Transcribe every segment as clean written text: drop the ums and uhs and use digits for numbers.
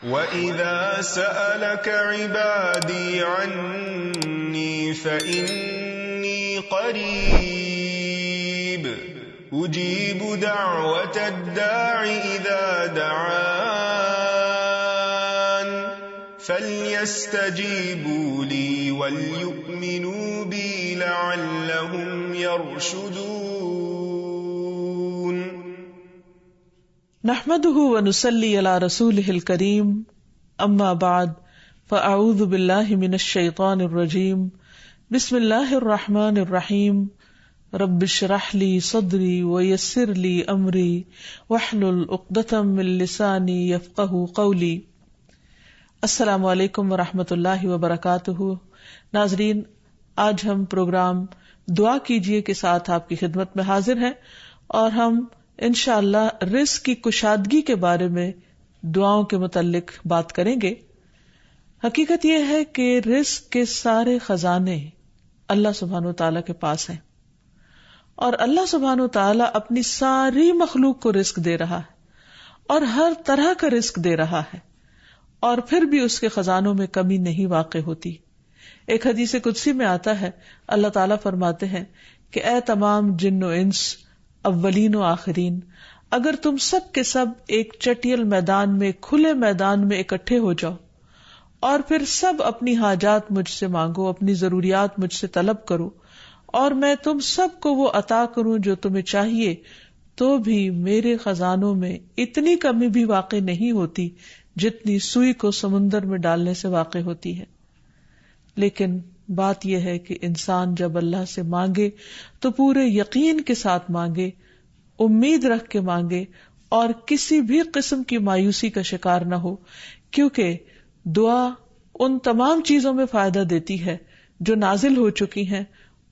وَإِذَا سَأَلَكَ عِبَادِي عَنِّي فَإِنِّي قَرِيبٌ أُجِيبُ دَعْوَةَ الدَّاعِ إِذَا دَعَانِ فَلْيَسْتَجِيبُوا لِي وَلْيُؤْمِنُوا بِي لَعَلَّهُمْ يَرْشُدُونَ۔ نحمده ونصلي على رسوله الكريم، اما بعد فاعوذ باللہ من الشیطان الرجیم، بسم اللہ الرحمن الرحیم، رب اشرح لي صدری ویسر لي امری واحلل عقدۃ من لسانی یفقہوا قولی۔ السلام علیکم ورحمۃ اللہ وبرکاتہ۔ ناظرین، آج ہم پروگرام دعا کیجئے کے ساتھ آپ کی خدمت میں حاضر ہیں، اور ہم انشاءاللہ رزق کی کشادگی کے بارے میں دعاؤں کے متعلق بات کریں گے۔ حقیقت یہ ہے کہ رزق کے سارے خزانے اللہ سبحانہ وتعالیٰ کے پاس ہیں، اور اللہ سبحانہ وتعالیٰ اپنی ساری مخلوق کو رزق دے رہا ہے، اور ہر طرح کا رزق دے رہا ہے، اور پھر بھی اس کے خزانوں میں کمی نہیں واقع ہوتی۔ ایک حدیث قدسی میں آتا ہے، اللہ تعالیٰ فرماتے ہیں کہ اے تمام جن و انس، اولین و آخرین، اگر تم سب کے سب ایک چٹیل میدان میں، کھلے میدان میں اکٹھے ہو جاؤ، اور پھر سب اپنی حاجات مجھ سے مانگو، اپنی ضروریات مجھ سے طلب کرو، اور میں تم سب کو وہ عطا کروں جو تمہیں چاہیے، تو بھی میرے خزانوں میں اتنی کمی بھی واقع نہیں ہوتی جتنی سوئی کو سمندر میں ڈالنے سے واقع ہوتی ہے۔ لیکن بات یہ ہے کہ انسان جب اللہ سے مانگے تو پورے یقین کے ساتھ مانگے، امید رکھ کے مانگے، اور کسی بھی قسم کی مایوسی کا شکار نہ ہو، کیونکہ دعا ان تمام چیزوں میں فائدہ دیتی ہے جو نازل ہو چکی ہیں،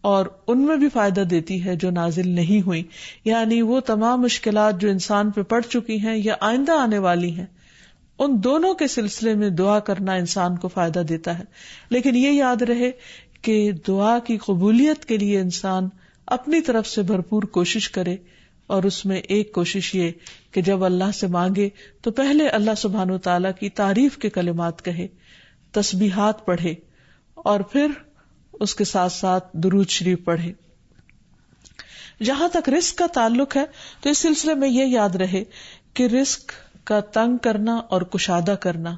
اور ان میں بھی فائدہ دیتی ہے جو نازل نہیں ہوئی، یعنی وہ تمام مشکلات جو انسان پہ پڑ چکی ہیں یا آئندہ آنے والی ہیں، ان دونوں کے سلسلے میں دعا کرنا انسان کو فائدہ دیتا ہے۔ لیکن یہ یاد رہے کہ دعا کی قبولیت کے لیے انسان اپنی طرف سے بھرپور کوشش کرے، اور اس میں ایک کوشش یہ کہ جب اللہ سے مانگے تو پہلے اللہ سبحانہ وتعالیٰ کی تعریف کے کلمات کہے، تسبیحات پڑھے، اور پھر اس کے ساتھ ساتھ درود شریف پڑھے۔ جہاں تک رزق کا تعلق ہے تو اس سلسلے میں یہ یاد رہے کہ رزق کا تنگ کرنا اور کشادہ کرنا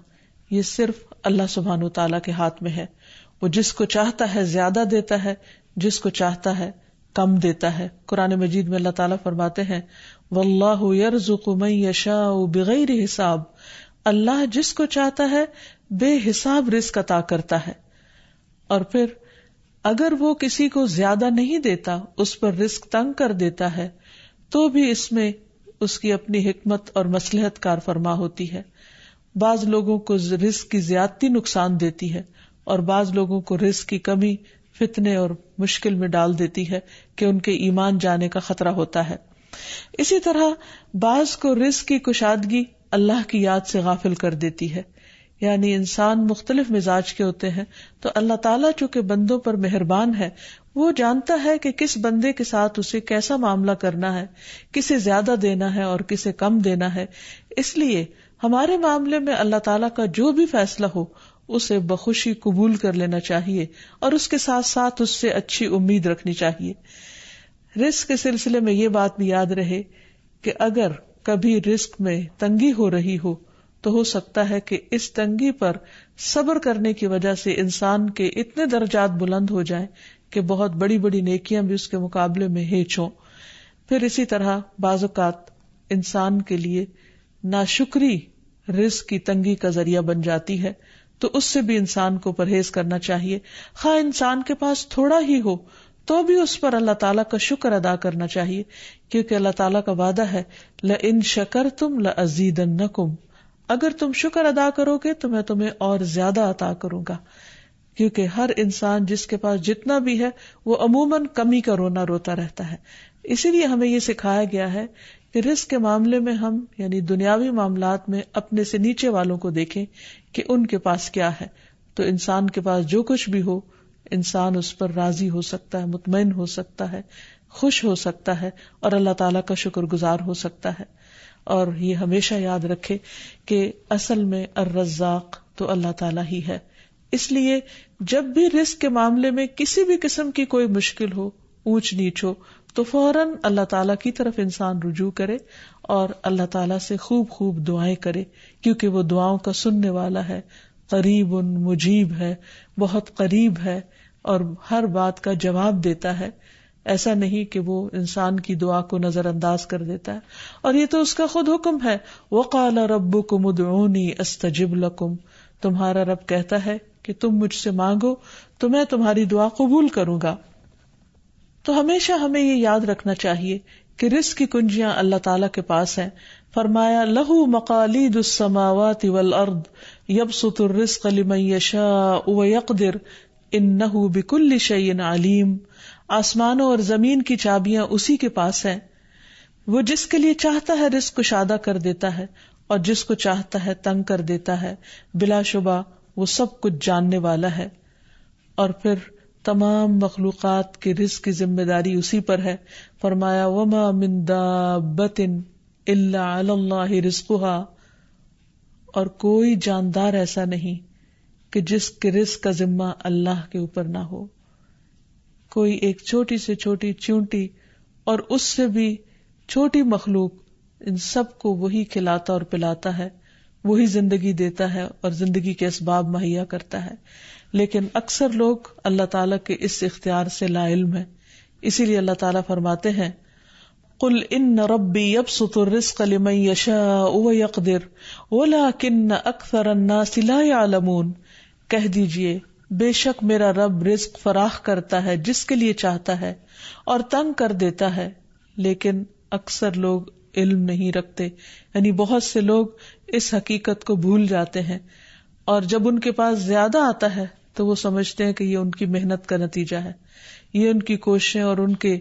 یہ صرف اللہ سبحانہ وتعالیٰ کے ہاتھ میں ہے۔ وہ جس کو چاہتا ہے زیادہ دیتا ہے، جس کو چاہتا ہے کم دیتا ہے۔ قرآن مجید میں اللہ تعالیٰ فرماتے ہیں واللہ یرزق من یشاء بغیر حساب، اللہ جس کو چاہتا ہے بے حساب رزق عطا کرتا ہے، اور پھر اگر وہ کسی کو زیادہ نہیں دیتا، اس پر رزق تنگ کر دیتا ہے، تو بھی اس میں اس کی اپنی حکمت اور مصلحت کار فرما ہوتی ہے۔ بعض لوگوں کو رزق کی زیادتی نقصان دیتی ہے، اور بعض لوگوں کو رزق کی کمی فتنے اور مشکل میں ڈال دیتی ہے کہ ان کے ایمان جانے کا خطرہ ہوتا ہے۔ اسی طرح بعض کو رزق کی کشادگی اللہ کی یاد سے غافل کر دیتی ہے، یعنی انسان مختلف مزاج کے ہوتے ہیں، تو اللہ تعالیٰ چونکہ بندوں پر مہربان ہے، وہ جانتا ہے کہ کس بندے کے ساتھ اسے کیسا معاملہ کرنا ہے، کسے زیادہ دینا ہے اور کسے کم دینا ہے۔ اس لیے ہمارے معاملے میں اللہ تعالیٰ کا جو بھی فیصلہ ہو اسے بخوشی قبول کر لینا چاہیے، اور اس کے ساتھ ساتھ اس سے اچھی امید رکھنی چاہیے۔ رزق کے سلسلے میں یہ بات بھی یاد رہے کہ اگر کبھی رزق میں تنگی ہو رہی ہو تو ہو سکتا ہے کہ اس تنگی پر صبر کرنے کی وجہ سے انسان کے اتنے درجات بلند ہو جائیں کہ بہت بڑی بڑی نیکیاں بھی اس کے مقابلے میں ہیچ ہوں۔ پھر اسی طرح بعض اوقات انسان کے لیے ناشکری رزق کی تنگی کا ذریعہ بن جاتی ہے، تو اس سے بھی انسان کو پرہیز کرنا چاہیے۔ خواہ انسان کے پاس تھوڑا ہی ہو تو بھی اس پر اللہ تعالیٰ کا شکر ادا کرنا چاہیے، کیونکہ اللہ تعالیٰ کا وعدہ ہے لَإِن شَكَرْتُمْ لَأَزِيدَنَّكُمْ، اگر تم شکر ادا کرو گے تو میں تمہیں اور زیادہ عطا کروں گا۔ کیونکہ ہر انسان جس کے پاس جتنا بھی ہے وہ عموماً کمی کا رونا روتا رہتا ہے۔ اسی لیے ہمیں یہ سکھایا گیا ہے کہ رزق کے معاملے میں ہم یعنی دنیاوی معاملات میں اپنے سے نیچے والوں کو دیکھیں کہ ان کے پاس کیا ہے، تو انسان کے پاس جو کچھ بھی ہو انسان اس پر راضی ہو سکتا ہے، مطمئن ہو سکتا ہے، خوش ہو سکتا ہے، اور اللہ تعالیٰ کا شکر گزار ہو سکتا ہے۔ اور یہ ہمیشہ یاد رکھے کہ اصل میں الرزاق تو اللہ تعالیٰ ہی ہے. اس لیے جب بھی رزق کے معاملے میں کسی بھی قسم کی کوئی مشکل ہو، اونچ نیچ ہو، تو فوراً اللہ تعالیٰ کی طرف انسان رجوع کرے اور اللہ تعالیٰ سے خوب خوب دعائیں کرے، کیونکہ وہ دعاؤں کا سننے والا ہے، قریب مجیب ہے، بہت قریب ہے اور ہر بات کا جواب دیتا ہے. ایسا نہیں کہ وہ انسان کی دعا کو نظر انداز کر دیتا ہے. اور یہ تو اس کا خود حکم ہے، وَقَالَ رَبُّكُمُ ادْعُونِي أَسْتَجِبْ لَكُمْ، تمہارا رب کہتا ہے کہ تم مجھ سے مانگو تو میں تمہاری دعا قبول کروں گا. تو ہمیشہ ہمیں یہ یاد رکھنا چاہیے کہ رزق کی کنجیاں اللہ تعالیٰ کے پاس ہیں. فرمایا لَهُ مَقَالِيدُ السَّمَاوَاتِ وَالْأَرْضِ يَبْسُطُ الرِّزْقَ لِمَن يَشَاءُ وَيَقْدِرُ إِنَّهُ بِكُلِّ شَيْءٍ عَلِيمٌ. آسمانوں اور زمین کی چابیاں اسی کے پاس ہیں. وہ جس کے لیے چاہتا ہے رزق کشادہ کر دیتا ہے اور جس کو چاہتا ہے تنگ کر دیتا ہے. بلا شبہ وہ سب کچھ جاننے والا ہے. اور پھر تمام مخلوقات کے رزق کی ذمہ داری اسی پر ہے. فرمایا وما من دابۃ الا علی اللہ رزقها، اور کوئی جاندار ایسا نہیں کہ جس کے رزق کا ذمہ اللہ کے اوپر نہ ہو. کوئی ایک چھوٹی سے چھوٹی چونٹی اور اس سے بھی چھوٹی مخلوق، ان سب کو وہی کھلاتا اور پلاتا ہے، وہی زندگی دیتا ہے اور زندگی کے اسباب مہیا کرتا ہے. لیکن اکثر لوگ اللہ تعالیٰ کے اس اختیار سے لا علم ہیں. اسی لیے اللہ تعالیٰ فرماتے ہیں قل ان ربی یبسط الرزق لمن یشاء ویقدر ولکن اکثر الناس لا یعلمون. کہہ دیجئے بے شک میرا رب رزق فراخ کرتا ہے جس کے لیے چاہتا ہے اور تنگ کر دیتا ہے، لیکن اکثر لوگ علم نہیں رکھتے. یعنی بہت سے لوگ اس حقیقت کو بھول جاتے ہیں، اور جب ان کے پاس زیادہ آتا ہے تو وہ سمجھتے ہیں کہ یہ ان کی محنت کا نتیجہ ہے، یہ ان کی کوششیں اور ان کے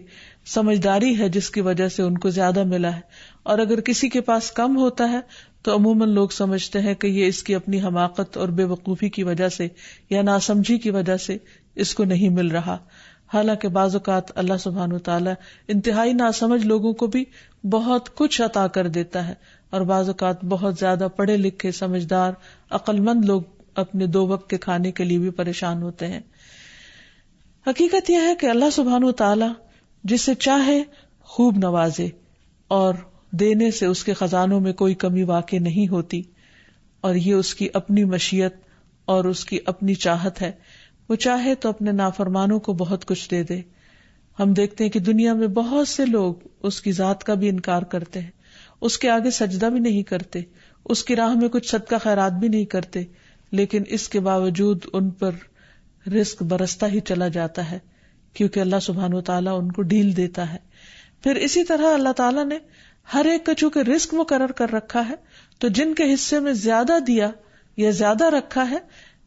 سمجھداری ہے جس کی وجہ سے ان کو زیادہ ملا ہے. اور اگر کسی کے پاس کم ہوتا ہے تو عموماً لوگ سمجھتے ہیں کہ یہ اس کی اپنی حماقت اور بے وقوفی کی وجہ سے یا ناسمجھی کی وجہ سے اس کو نہیں مل رہا. حالانکہ بعض اوقات اللہ سبحانہ وتعالیٰ انتہائی ناسمجھ لوگوں کو بھی بہت کچھ عطا کر دیتا ہے، اور بعض اوقات بہت زیادہ پڑھے لکھے سمجھدار عقل مند لوگ اپنے 2 وقت کے کھانے کے لیے بھی پریشان ہوتے ہیں. حقیقت یہ ہے کہ اللہ سبحانہ وتعالیٰ جسے چاہے خوب نوازے، اور دینے سے اس کے خزانوں میں کوئی کمی واقع نہیں ہوتی، اور یہ اس کی اپنی مشیت اور اس کی اپنی چاہت ہے. وہ چاہے تو اپنے نافرمانوں کو بہت کچھ دے دے. ہم دیکھتے ہیں کہ دنیا میں بہت سے لوگ اس کی ذات کا بھی انکار کرتے ہیں، اس کے آگے سجدہ بھی نہیں کرتے، اس کی راہ میں کچھ صدقہ خیرات بھی نہیں کرتے، لیکن اس کے باوجود ان پر رزق برستا ہی چلا جاتا ہے، کیونکہ اللہ سبحانہ وتعالیٰ ان کو ڈھیل دیتا ہے. پھر اسی طرح اللہ تعالیٰ نے ہر ایک کا چونکہ رزق مقرر کر رکھا ہے، تو جن کے حصے میں زیادہ دیا یا زیادہ رکھا ہے،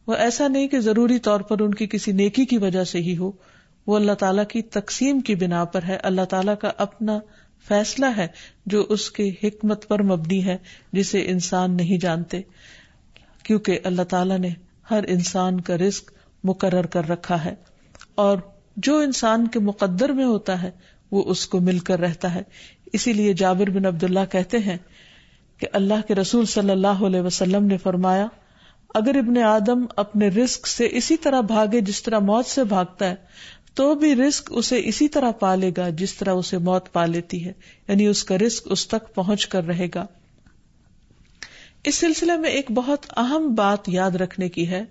وہ ایسا نہیں کہ ضروری طور پر ان کی کسی نیکی کی وجہ سے ہی ہو، وہ اللہ تعالیٰ کی تقسیم کی بنا پر ہے. اللہ تعالیٰ کا اپنا فیصلہ ہے جو اس کی حکمت پر مبنی ہے، جسے انسان نہیں جانتے، کیونکہ اللہ تعالیٰ نے ہر انسان کا رزق مقرر کر رکھا ہے، اور جو انسان کے مقدر میں ہوتا ہے وہ اس کو مل کر رہتا ہے. اسی لیے جابر بن عبداللہ کہتے ہیں کہ اللہ کے رسول صلی اللہ علیہ وسلم نے فرمایا، اگر ابن آدم اپنے رزق سے اسی طرح بھاگے جس طرح موت سے بھاگتا ہے، تو بھی رزق اسے اسی طرح پالے گا جس طرح اسے موت پا لیتی ہے. یعنی اس کا رزق اس تک پہنچ کر رہے گا. اس سلسلے میں ایک بہت اہم بات یاد رکھنے کی ہے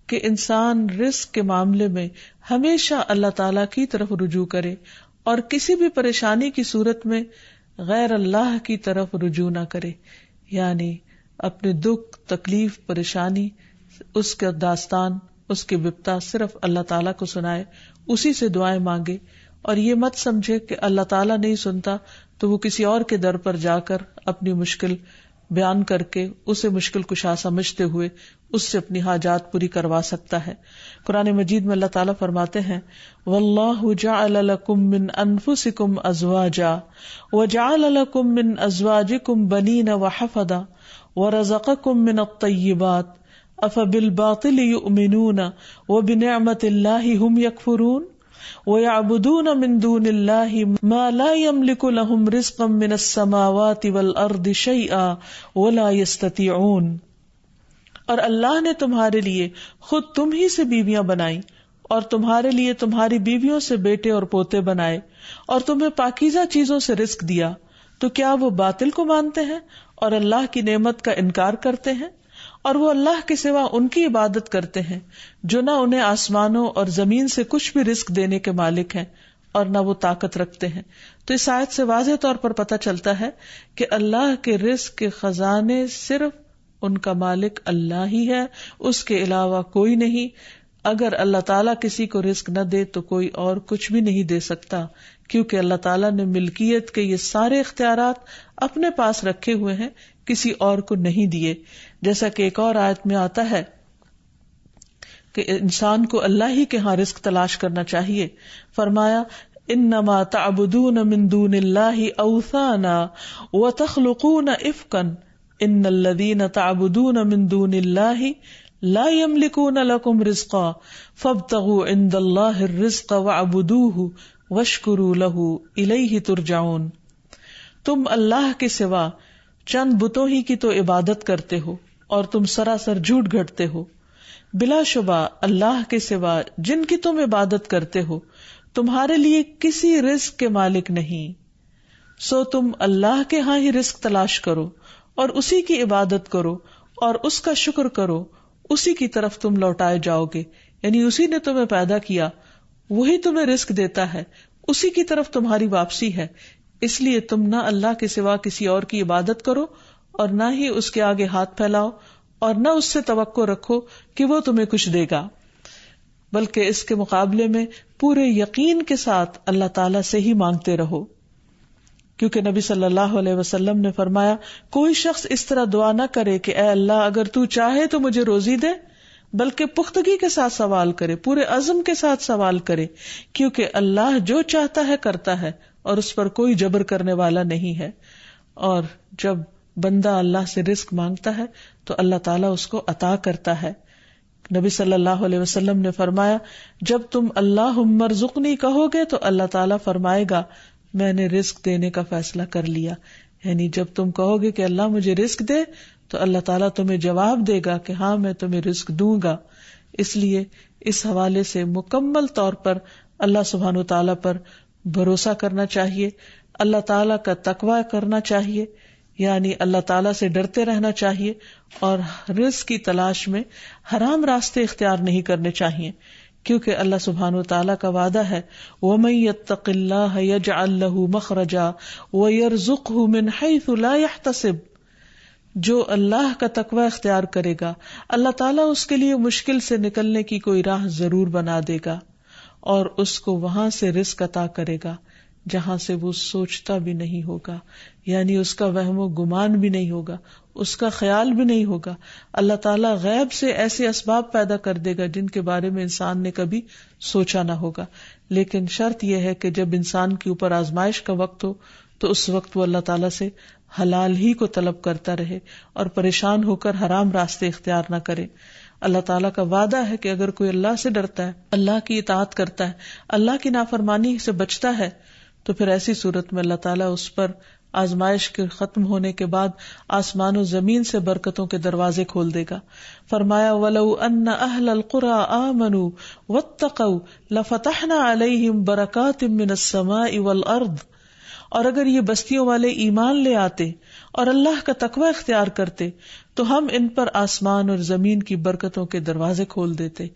کہ انسان رزق کے معاملے میں ہمیشہ اللہ تعالی کی طرف رجوع کرے، اور کسی بھی پریشانی کی صورت میں غیر اللہ کی طرف رجوع نہ کرے. یعنی اپنے دکھ، تکلیف، پریشانی، اس کا داستان، اس کے بپتا صرف اللہ تعالیٰ کو سنائے، اسی سے دعائیں مانگے، اور یہ مت سمجھے کہ اللہ تعالیٰ نہیں سنتا تو وہ کسی اور کے در پر جا کر اپنی مشکل بیان کر کے اسے مشکل کشا سمجھتے ہوئے اس سے اپنی حاجات پوری کروا سکتا ہے. قرآن مجید میں اللہ تعالیٰ فرماتے ہیں وَاللَّهُ جَعَلَ لَكُم مِّنْ أَنفُسِكُمْ أَزْوَاجًا وَجَعَلَ لَكُم مِّنْ أَزْوَاجِكُمْ بَنِينَ وَحَفَدًا وَرَزَقَكُم مِّنَ الطَّيِّبَاتِ أَفَبِالْبَاطِلِ يُؤْمِنُونَ وَبِنِعْمَةِ اللَّهِ هُمْ يَكْفُرُونَ. وَيَعْبُدُونَ مِن دُونِ اللَّهِ مَا لَا يَمْلِكُ لَهُمْ رِزْقًا مِّنَ السَّمَاوَاتِ وَالْأَرْضِ شَيْئًا وَلَا يَسْتَطِيعُونَ. اور اللہ نے تمہارے لیے خود تم ہی سے بیویاں بنائی اور تمہارے لیے تمہاری بیویوں سے بیٹے اور پوتے بنائے اور تمہیں پاکیزہ چیزوں سے رزق دیا، تو کیا وہ باطل کو مانتے ہیں اور اللہ کی نعمت کا انکار کرتے ہیں؟ اور وہ اللہ کے سوا ان کی عبادت کرتے ہیں جو نہ انہیں آسمانوں اور زمین سے کچھ بھی رزق دینے کے مالک ہیں اور نہ وہ طاقت رکھتے ہیں. تو اس آیت سے واضح طور پر پتہ چلتا ہے کہ اللہ کے رزق کے خزانے صرف ان کا مالک اللہ ہی ہے، اس کے علاوہ کوئی نہیں. اگر اللہ تعالیٰ کسی کو رزق نہ دے تو کوئی اور کچھ بھی نہیں دے سکتا، کیونکہ اللہ تعالیٰ نے ملکیت کے یہ سارے اختیارات اپنے پاس رکھے ہوئے ہیں، کسی اور کو نہیں دیے. جیسا کہ ایک اور آیت میں آتا ہے کہ انسان کو اللہ ہی کے ہاں رزق تلاش کرنا چاہیے. فرمایا انما تعبدون من دون اللہ اوثانا وتخلقون افکا ان الذین تعبدون من دون اللہ لا يملكون لكم رزقا فابتغوا عند اللہ الرزق واعبدوہ واشکروا لہ الیہ ترجعون. تم اللہ کے سوا چند بتوں ہی کی تو عبادت کرتے ہو اور تم سراسر جھوٹ گھڑتے ہو. بلا شبہ اللہ کے سوا جن کی تم عبادت کرتے ہو تمہارے لیے کسی رزق کے مالک نہیں، سو تم اللہ کے ہاں ہی رزق تلاش کرو اور اسی کی عبادت کرو اور اس کا شکر کرو، اسی کی طرف تم لوٹائے جاؤ گے. یعنی اسی نے تمہیں پیدا کیا، وہی تمہیں رزق دیتا ہے، اسی کی طرف تمہاری واپسی ہے. اس لیے تم نہ اللہ کے سوا کسی اور کی عبادت کرو اور نہ ہی اس کے آگے ہاتھ پھیلاؤ اور نہ اس سے توقع رکھو کہ وہ تمہیں کچھ دے گا، بلکہ اس کے مقابلے میں پورے یقین کے ساتھ اللہ تعالیٰ سے ہی مانگتے رہو. کیونکہ نبی صلی اللہ علیہ وسلم نے فرمایا کوئی شخص اس طرح دعا نہ کرے کہ اے اللہ اگر تو چاہے تو مجھے روزی دے، بلکہ پختگی کے ساتھ سوال کرے، پورے عزم کے ساتھ سوال کرے، کیونکہ اللہ جو چاہتا ہے کرتا ہے اور اس پر کوئی جبر کرنے والا نہیں ہے. اور جب بندہ اللہ سے رزق مانگتا ہے تو اللہ تعالیٰ اس کو عطا کرتا ہے. نبی صلی اللہ علیہ وسلم نے فرمایا جب تم اللہم ارزقنی کہو گے تو اللہ تعالیٰ فرمائے گا میں نے رزق دینے کا فیصلہ کر لیا. یعنی جب تم کہو گے کہ اللہ مجھے رزق دے تو اللہ تعالیٰ تمہیں جواب دے گا کہ ہاں میں تمہیں رزق دوں گا. اس لیے اس حوالے سے مکمل طور پر اللہ سبحانہ و تعالیٰ پر بھروسہ کرنا چاہیے، اللہ تعالیٰ کا تقوی کرنا چاہیے، یعنی اللہ تعالیٰ سے ڈرتے رہنا چاہیے اور رزق کی تلاش میں حرام راستے اختیار نہیں کرنے چاہیے، کیونکہ اللہ سبحانہ و تعالیٰ کا وعدہ ہے وَمَن يَتَّقِ اللَّهَ يَجْعَل لَّهُ مَخْرَجًا وَيَرْزُقْهُ مِنْ حَيْثُ لَا يَحْتَسِبُ. جو اللہ کا تقوی اختیار کرے گا اللہ تعالیٰ اس کے لیے مشکل سے نکلنے کی کوئی راہ ضرور بنا دے گا اور اس کو وہاں سے رزق عطا کرے گا جہاں سے وہ سوچتا بھی نہیں ہوگا، یعنی اس کا وہم و گمان بھی نہیں ہوگا، اس کا خیال بھی نہیں ہوگا. اللہ تعالیٰ غیب سے ایسے اسباب پیدا کر دے گا جن کے بارے میں انسان نے کبھی سوچا نہ ہوگا. لیکن شرط یہ ہے کہ جب انسان کے اوپر آزمائش کا وقت ہو تو اس وقت وہ اللہ تعالیٰ سے حلال ہی کو طلب کرتا رہے اور پریشان ہو کر حرام راستے اختیار نہ کرے. اللہ تعالیٰ کا وعدہ ہے کہ اگر کوئی اللہ سے ڈرتا ہے، اللہ کی اطاعت کرتا ہے، اللہ کی نافرمانی سے بچتا ہے، تو پھر ایسی صورت میں اللہ تعالیٰ اس پر آزمائش کے ختم ہونے کے بعد آسمان و زمین سے برکتوں کے دروازے کھول دے گا. فرمایا وَلَوْ أَنَّ أَهْلَ الْقُرَىٰ آمَنُوا وَاتَّقَوْا لَفَتَحْنَا عَلَيْهِمْ بَرَكَاتٍ مِّنَ السَّمَاءِ وَالْأَرْضِ. اور اگر یہ بستیوں والے ایمان لے آتے اور اللہ کا تقوی اختیار کرتے تو ہم ان پر آسمان اور زمین کی برکتوں کے دروازے کھول دیتے.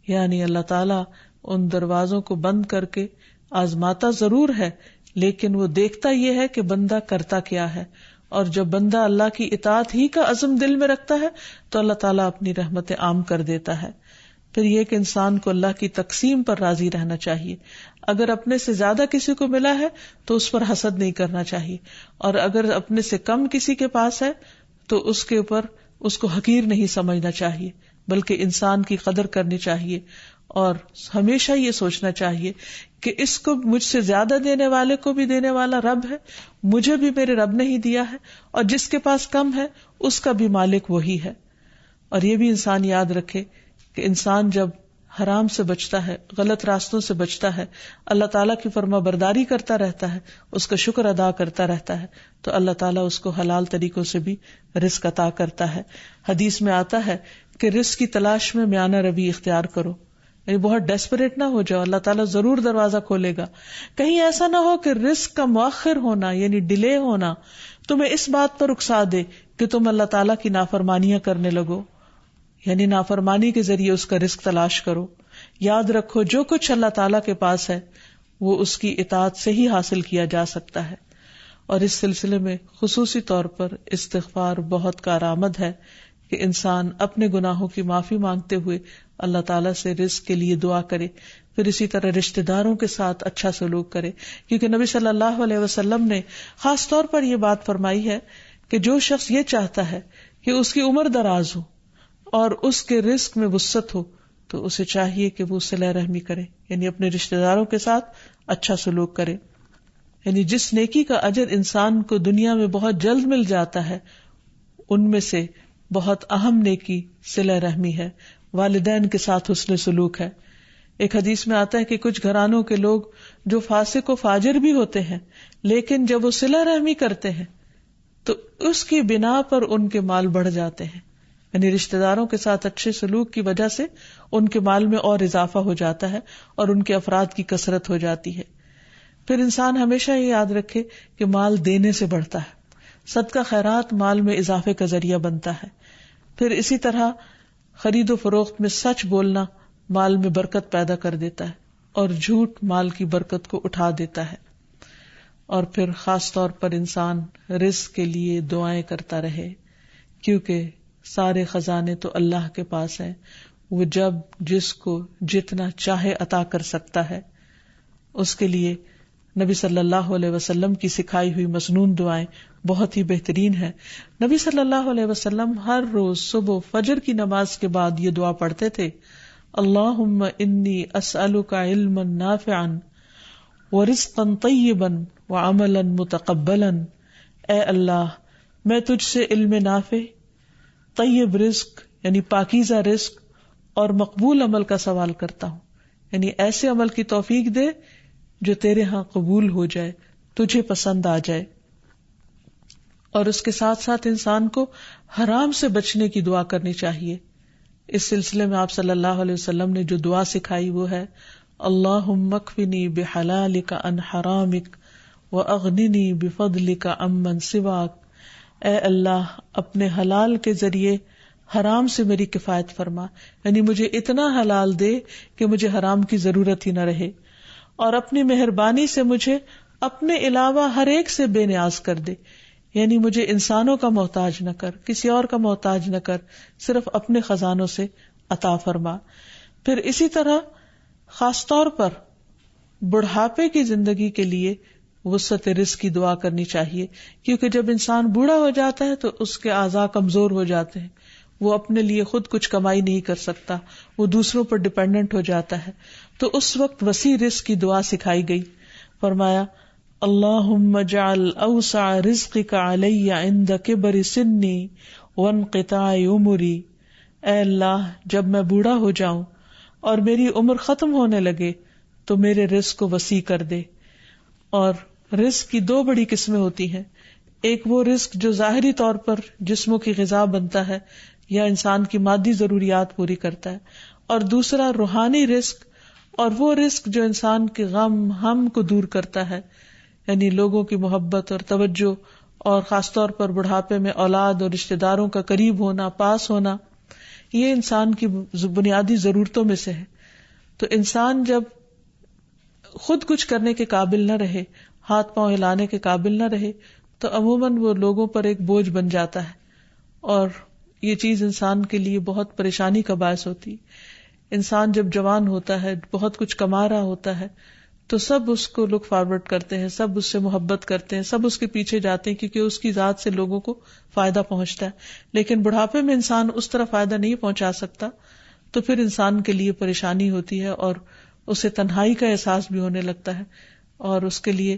یعنی اللہ تعالیٰ ان دروازوں کو بند کر کے آزماتا ضرور ہے، لیکن وہ دیکھتا یہ ہے کہ بندہ کرتا کیا ہے، اور جب بندہ اللہ کی اطاعت ہی کا عزم دل میں رکھتا ہے تو اللہ تعالیٰ اپنی رحمت عام کر دیتا ہے. پھر یہ کہ انسان کو اللہ کی تقسیم پر راضی رہنا چاہیے. اگر اپنے سے زیادہ کسی کو ملا ہے تو اس پر حسد نہیں کرنا چاہیے، اور اگر اپنے سے کم کسی کے پاس ہے تو اس کے اوپر اس کو حقیر نہیں سمجھنا چاہیے، بلکہ انسان کی قدر کرنی چاہیے اور ہمیشہ یہ سوچنا چاہیے کہ اس کو مجھ سے زیادہ دینے والے کو بھی دینے والا رب ہے، مجھے بھی میرے رب نے ہی دیا ہے، اور جس کے پاس کم ہے اس کا بھی مالک وہی ہے. اور یہ بھی انسان یاد رکھے کہ انسان جب حرام سے بچتا ہے، غلط راستوں سے بچتا ہے، اللہ تعالیٰ کی فرما برداری کرتا رہتا ہے، اس کا شکر ادا کرتا رہتا ہے، تو اللہ تعالیٰ اس کو حلال طریقوں سے بھی رزق عطا کرتا ہے. حدیث میں آتا ہے کہ رزق کی تلاش میں میانہ روی اختیار کرو، یعنی بہت ڈیسپریٹ نہ ہو جاؤ، اللہ تعالیٰ ضرور دروازہ کھولے گا. کہیں ایسا نہ ہو کہ رزق کا مؤخر ہونا یعنی ڈیلے ہونا تمہیں اس بات پر اکسا دے کہ تم اللہ تعالیٰ کی نافرمانیاں کرنے لگو، یعنی نافرمانی کے ذریعے اس کا رزق تلاش کرو. یاد رکھو جو کچھ اللہ تعالیٰ کے پاس ہے وہ اس کی اطاعت سے ہی حاصل کیا جا سکتا ہے. اور اس سلسلے میں خصوصی طور پر استغفار بہت کارآمد ہے کہ انسان اپنے گناہوں کی معافی مانگتے ہوئے اللہ تعالیٰ سے رزق کے لیے دعا کرے. پھر اسی طرح رشتہ داروں کے ساتھ اچھا سلوک کرے، کیونکہ نبی صلی اللہ علیہ وسلم نے خاص طور پر یہ بات فرمائی ہے کہ جو شخص یہ چاہتا ہے کہ اس کی عمر دراز ہو اور اس کے رزق میں وسعت ہو تو اسے چاہیے کہ وہ صلہ رحمی کرے، یعنی اپنے رشتہ داروں کے ساتھ اچھا سلوک کرے. یعنی جس نیکی کا اجر انسان کو دنیا میں بہت جلد مل جاتا ہے ان میں سے بہت اہم نیکی صلہ رحمی ہے، والدین کے ساتھ حسن سلوک ہے. ایک حدیث میں آتا ہے کہ کچھ گھرانوں کے لوگ جو فاسق و فاجر بھی ہوتے ہیں لیکن جب وہ صلہ رحمی کرتے ہیں تو اس کی بنا پر ان کے مال بڑھ جاتے ہیں، یعنی رشتہ داروں کے ساتھ اچھے سلوک کی وجہ سے ان کے مال میں اور اضافہ ہو جاتا ہے اور ان کے افراد کی کثرت ہو جاتی ہے. پھر انسان ہمیشہ یہ یاد رکھے کہ مال دینے سے بڑھتا ہے، صدقہ خیرات مال میں اضافے کا ذریعہ بنتا ہے. پھر اسی طرح خرید و فروخت میں سچ بولنا مال میں برکت پیدا کر دیتا ہے اور جھوٹ مال کی برکت کو اٹھا دیتا ہے. اور پھر خاص طور پر انسان رزق کے لیے دعائیں کرتا رہے، کیونکہ سارے خزانے تو اللہ کے پاس ہیں، وہ جب جس کو جتنا چاہے عطا کر سکتا ہے. اس کے لیے نبی صلی اللہ علیہ وسلم کی سکھائی ہوئی مسنون دعائیں بہت ہی بہترین ہیں. نبی صلی اللہ علیہ وسلم ہر روز صبح فجر کی نماز کے بعد یہ دعا پڑھتے تھے، اللہم انی اسألک علما نافعا ورزقا طیبا وعملا متقبلا. اے اللہ میں تجھ سے علم نافع، طیب رزق یعنی پاکیزہ رزق اور مقبول عمل کا سوال کرتا ہوں، یعنی ایسے عمل کی توفیق دے جو تیرے ہاں قبول ہو جائے، تجھے پسند آ جائے. اور اس کے ساتھ ساتھ انسان کو حرام سے بچنے کی دعا کرنی چاہیے. اس سلسلے میں آپ صلی اللہ علیہ وسلم نے جو دعا سکھائی وہ ہے اللہم اکفنی بحلالک عن حرامک واغننی بفضلک عمن سواک. اے اللہ اپنے حلال کے ذریعے حرام سے میری کفایت فرما، یعنی مجھے اتنا حلال دے کہ مجھے حرام کی ضرورت ہی نہ رہے، اور اپنی مہربانی سے مجھے اپنے علاوہ ہر ایک سے بے نیاز کر دے، یعنی مجھے انسانوں کا محتاج نہ کر، کسی اور کا محتاج نہ کر، صرف اپنے خزانوں سے عطا فرما. پھر اسی طرح خاص طور پر بڑھاپے کی زندگی کے لیے وسعت رزق کی دعا کرنی چاہیے، کیونکہ جب انسان بوڑھا ہو جاتا ہے تو اس کے اعضاء کمزور ہو جاتے ہیں، وہ اپنے لیے خود کچھ کمائی نہیں کر سکتا، وہ دوسروں پر ڈیپینڈنٹ ہو جاتا ہے. تو اس وقت وسیع رزق کی دعا سکھائی گئی. فرمایا اللہم اجعل اوسع رزقک علی عند کبر سنی وانقطاع عمری. اے اللہ جب میں بوڑھا ہو جاؤں اور میری عمر ختم ہونے لگے تو میرے رزق کو وسیع کر دے. اور رزق کی دو بڑی قسمیں ہوتی ہیں، ایک وہ رزق جو ظاہری طور پر جسموں کی غذا بنتا ہے یا انسان کی مادی ضروریات پوری کرتا ہے، اور دوسرا روحانی رزق، اور وہ رزق جو انسان کے غم ہم کو دور کرتا ہے، یعنی لوگوں کی محبت اور توجہ، اور خاص طور پر بڑھاپے میں اولاد اور رشتہ داروں کا قریب ہونا، پاس ہونا، یہ انسان کی بنیادی ضرورتوں میں سے ہے. تو انسان جب خود کچھ کرنے کے قابل نہ رہے، ہاتھ پاؤں ہلانے کے قابل نہ رہے، تو عموماً وہ لوگوں پر ایک بوجھ بن جاتا ہے، اور یہ چیز انسان کے لیے بہت پریشانی کا باعث ہوتی. انسان جب جوان ہوتا ہے، بہت کچھ کما رہا ہوتا ہے، تو سب اس کو لک فارورڈ کرتے ہیں، سب اس سے محبت کرتے ہیں، سب اس کے پیچھے جاتے ہیں، کیونکہ اس کی ذات سے لوگوں کو فائدہ پہنچتا ہے. لیکن بڑھاپے میں انسان اس طرح فائدہ نہیں پہنچا سکتا، تو پھر انسان کے لیے پریشانی ہوتی ہے، اور اسے تنہائی کا احساس بھی ہونے لگتا ہے، اور اس کے لیے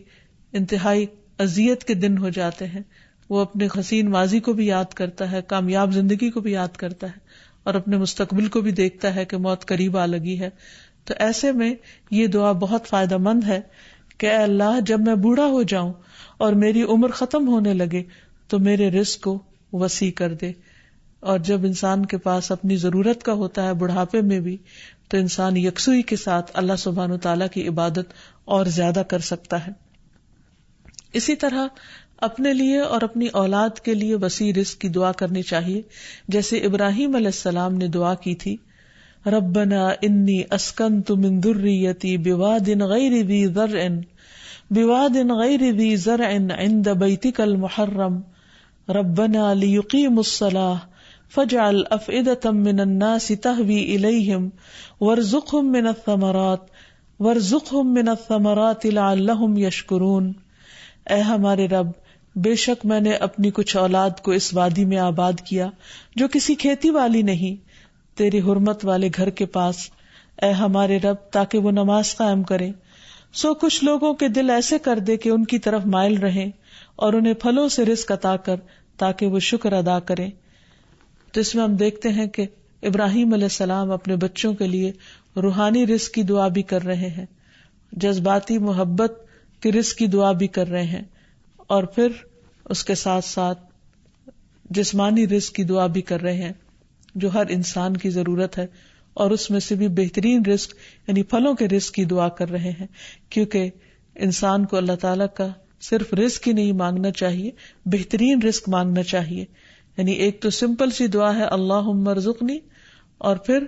انتہائی اذیت کے دن ہو جاتے ہیں. وہ اپنے حسین ماضی کو بھی یاد کرتا ہے، کامیاب زندگی کو بھی یاد کرتا ہے، اور اپنے مستقبل کو بھی دیکھتا ہے کہ موت قریب آ لگی ہے. تو ایسے میں یہ دعا بہت فائدہ مند ہے کہ اے اللہ جب میں بوڑھا ہو جاؤں اور میری عمر ختم ہونے لگے تو میرے رزق کو وسیع کر دے. اور جب انسان کے پاس اپنی ضرورت کا ہوتا ہے بڑھاپے میں بھی تو انسان یکسوئی کے ساتھ اللہ سبحانہ وتعالیٰ کی عبادت اور زیادہ کر سکتا ہے. اسی طرح اپنے لیے اور اپنی اولاد کے لیے وسیع رزق کی دعا کرنی چاہیے، جیسے ابراہیم علیہ السلام نے دعا کی تھی، ربنا انی اسکنت من ذریتی بواد غیر ذی زرع عند بیتک المحرم ربنا لیقیموا الصلاة فاجعل افئدة من الناس تهوی الیہم وارزقہم من الثمرات لعلہم یشکرون. اے ہمارے رب، بے شک میں نے اپنی کچھ اولاد کو اس وادی میں آباد کیا جو کسی کھیتی والی نہیں، تیری حرمت والے گھر کے پاس، اے ہمارے رب، تاکہ وہ نماز قائم کریں. سو کچھ لوگوں کے دل ایسے کر دے کہ ان کی طرف مائل رہیں، اور انہیں پھلوں سے رزق عطا کر تاکہ وہ شکر ادا کریں. تو اس میں ہم دیکھتے ہیں کہ ابراہیم علیہ السلام اپنے بچوں کے لیے روحانی رزق کی دعا بھی کر رہے ہیں، جذباتی محبت کے رزق کی دعا بھی کر رہے ہیں، اور پھر اس کے ساتھ ساتھ جسمانی رزق کی دعا بھی کر رہے ہیں جو ہر انسان کی ضرورت ہے، اور اس میں سے بھی بہترین رزق یعنی پھلوں کے رزق کی دعا کر رہے ہیں، کیونکہ انسان کو اللہ تعالیٰ کا صرف رزق ہی نہیں مانگنا چاہیے، بہترین رزق مانگنا چاہیے. یعنی ایک تو سمپل سی دعا ہے اللہم ارزقنی، اور پھر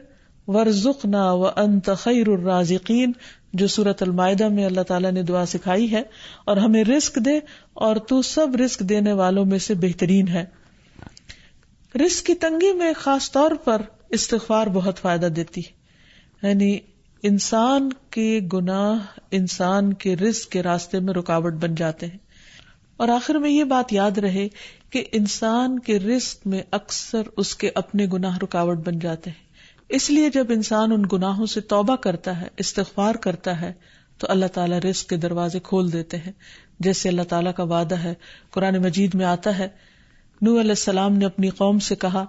ورزقنا وانت خیر الرازقین جو سورۃ المائدہ میں اللہ تعالیٰ نے دعا سکھائی ہے، اور ہمیں رزق دے اور تو سب رزق دینے والوں میں سے بہترین ہے. رزق کی تنگی میں خاص طور پر استغفار بہت فائدہ دیتی ہے. یعنی انسان کے گناہ انسان کے رزق کے راستے میں رکاوٹ بن جاتے ہیں. اور آخر میں یہ بات یاد رہے کہ انسان کے رزق میں اکثر اس کے اپنے گناہ رکاوٹ بن جاتے ہیں. اس لیے جب انسان ان گناہوں سے توبہ کرتا ہے، استغفار کرتا ہے، تو اللہ تعالیٰ رزق کے دروازے کھول دیتے ہیں، جیسے اللہ تعالیٰ کا وعدہ ہے. قرآن مجید میں آتا ہے، نوح علیہ السلام نے اپنی قوم سے کہا،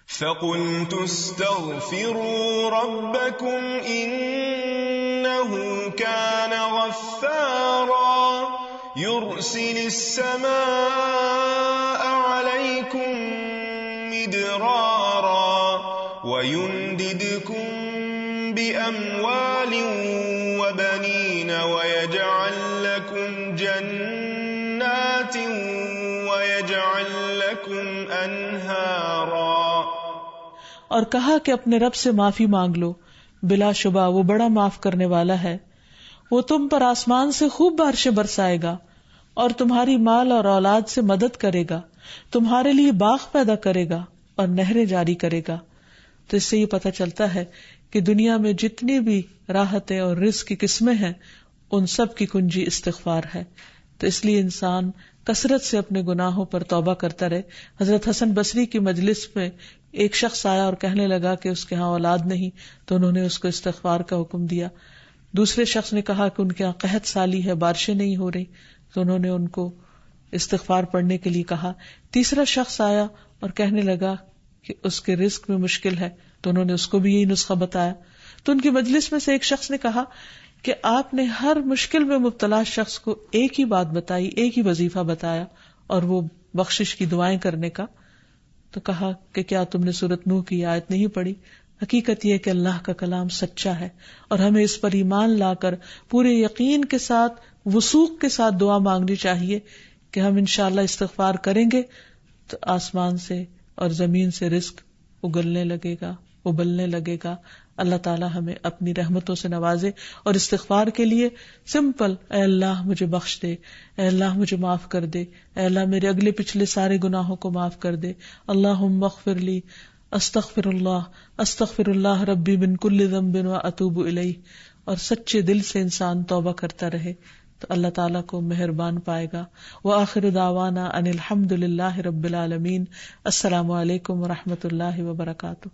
فَقُلْتُ اسْتَغْفِرُوا رَبَّكُمْ إِنَّهُ كَانَ غَفَّارًا يُرْسِلِ السَّمَاءَ عَلَيْكُمْ مِدْرَارًا وَيُمْدِدْكُمْ بِأَمْوَالٍ وَبَنِينَ وَيَجْعَلْ لَكُمْ جَنَّاتٍ وَيَجْعَلْ لَكُمْ أَنْهَارًا. اور کہا کہ اپنے رب سے معافی مانگ لو، بلا شبہ وہ بڑا معاف کرنے والا ہے. وہ تم پر آسمان سے خوب بارشیں برسائے گا اور تمہاری مال اور اولاد سے مدد کرے گا، تمہارے لیے باغ پیدا کرے گا اور نہریں جاری کرے گا. تو اس سے یہ پتہ چلتا ہے کہ دنیا میں جتنی بھی راحتیں اور رزق کی قسمیں ہیں ان سب کی کنجی استغفار ہے. تو اس لیے انسان کثرت سے اپنے گناہوں پر توبہ کرتا رہے. حضرت حسن بصری کی مجلس میں ایک شخص آیا اور کہنے لگا کہ اس کے ہاں اولاد نہیں، تو انہوں نے اس کو استغفار کا حکم دیا. دوسرے شخص نے کہا کہ ان کے ہاں قحط سالی ہے، بارشیں نہیں ہو رہی، تو انہوں نے ان کو استغفار پڑھنے کے لیے کہا. تیسرا شخص آیا اور کہنے لگا کہ اس کے رزق میں مشکل ہے، تو انہوں نے اس کو بھی یہی نسخہ بتایا. تو ان کی مجلس میں سے ایک شخص نے کہا کہ آپ نے ہر مشکل میں مبتلا شخص کو ایک ہی بات بتائی، ایک ہی وظیفہ بتایا، اور وہ بخشش کی دعائیں کرنے کا. تو کہا کہ کیا تم نے سورۃ نوح کی آیت نہیں پڑھی؟ حقیقت یہ کہ اللہ کا کلام سچا ہے اور ہمیں اس پر ایمان لا کر پورے یقین کے ساتھ وثوق کے ساتھ دعا مانگنی چاہیے کہ ہم انشاءاللہ استغفار کریں گے تو آسمان سے اور زمین سے رزق اگلنے لگے گا، ابلنے لگے گا. اللہ تعالی ہمیں اپنی رحمتوں سے نوازے. اور استغفار کے لیے سمپل، اے اللہ مجھے بخش دے، اے اللہ مجھے معاف کر دے، اے اللہ میرے اگلے پچھلے سارے گناہوں کو معاف کر دے. اللہم اغفر لی، استغفر اللہ ربی من کل ذنب واتوب الیہ. اور سچے دل سے انسان توبہ کرتا رہے تو اللہ تعالیٰ کو مہربان پائے گا. وآخر دعوانا ان الحمد للہ رب العالمین. السلام علیکم ورحمۃ اللہ وبرکاتہ.